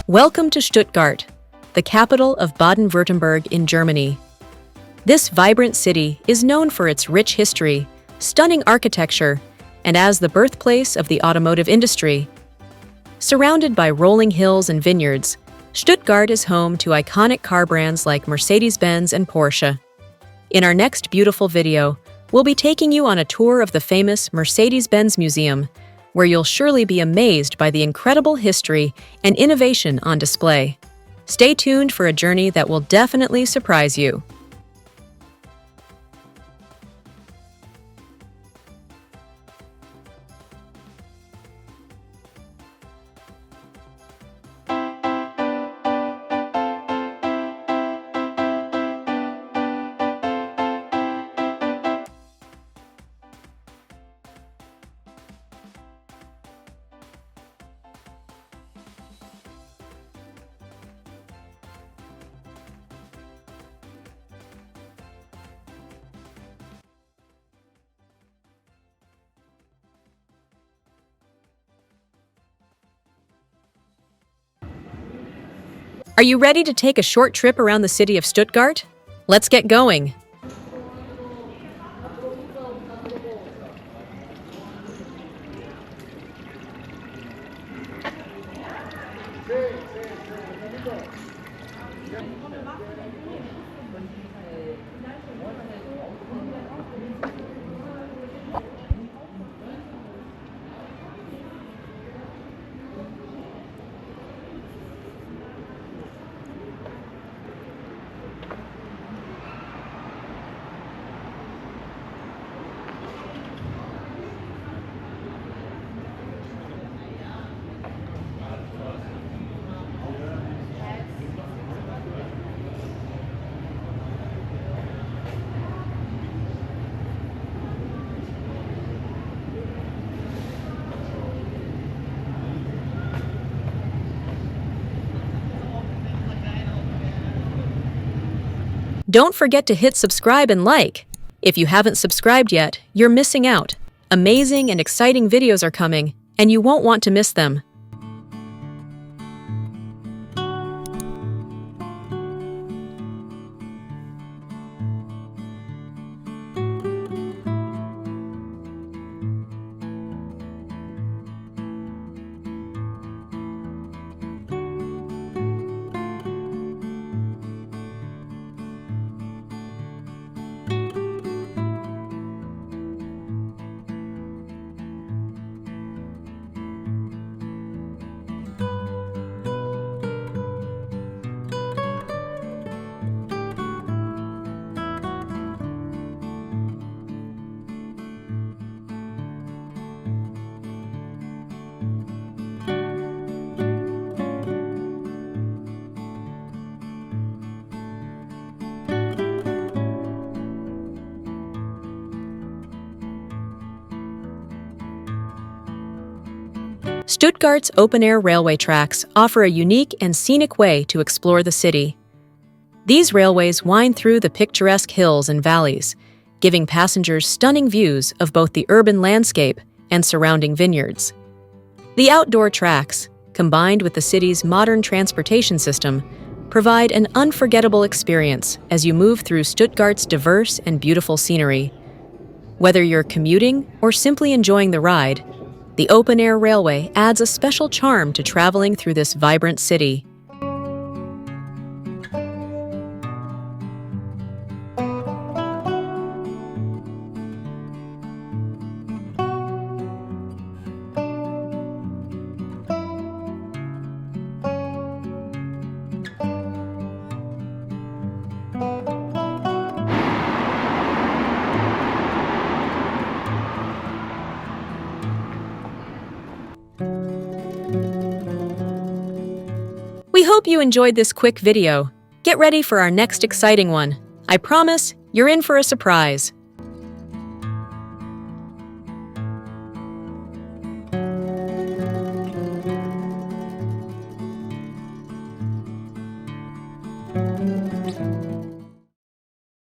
Welcome to Stuttgart, the capital of Baden-Württemberg in Germany. This vibrant city is known for its rich history, stunning architecture, and as the birthplace of the automotive industry. Surrounded by rolling hills and vineyards, Stuttgart is home to iconic car brands like Mercedes-Benz and Porsche. In our next beautiful video, we'll be taking you on a tour of the famous Mercedes-Benz Museum, where you'll surely be amazed by the incredible history and innovation on display. Stay tuned for a journey that will definitely surprise you. Are you ready to take a short trip around the city of Stuttgart? Let's get going! Don't forget to hit subscribe and like. If you haven't subscribed yet, you're missing out. Amazing and exciting videos are coming, and you won't want to miss them. Stuttgart's open-air railway tracks offer a unique and scenic way to explore the city. These railways wind through the picturesque hills and valleys, giving passengers stunning views of both the urban landscape and surrounding vineyards. The outdoor tracks, combined with the city's modern transportation system, provide an unforgettable experience as you move through Stuttgart's diverse and beautiful scenery. Whether you're commuting or simply enjoying the ride, the open-air railway adds a special charm to traveling through this vibrant city. We hope you enjoyed this quick video. Get ready for our next exciting one. I promise you're in for a surprise.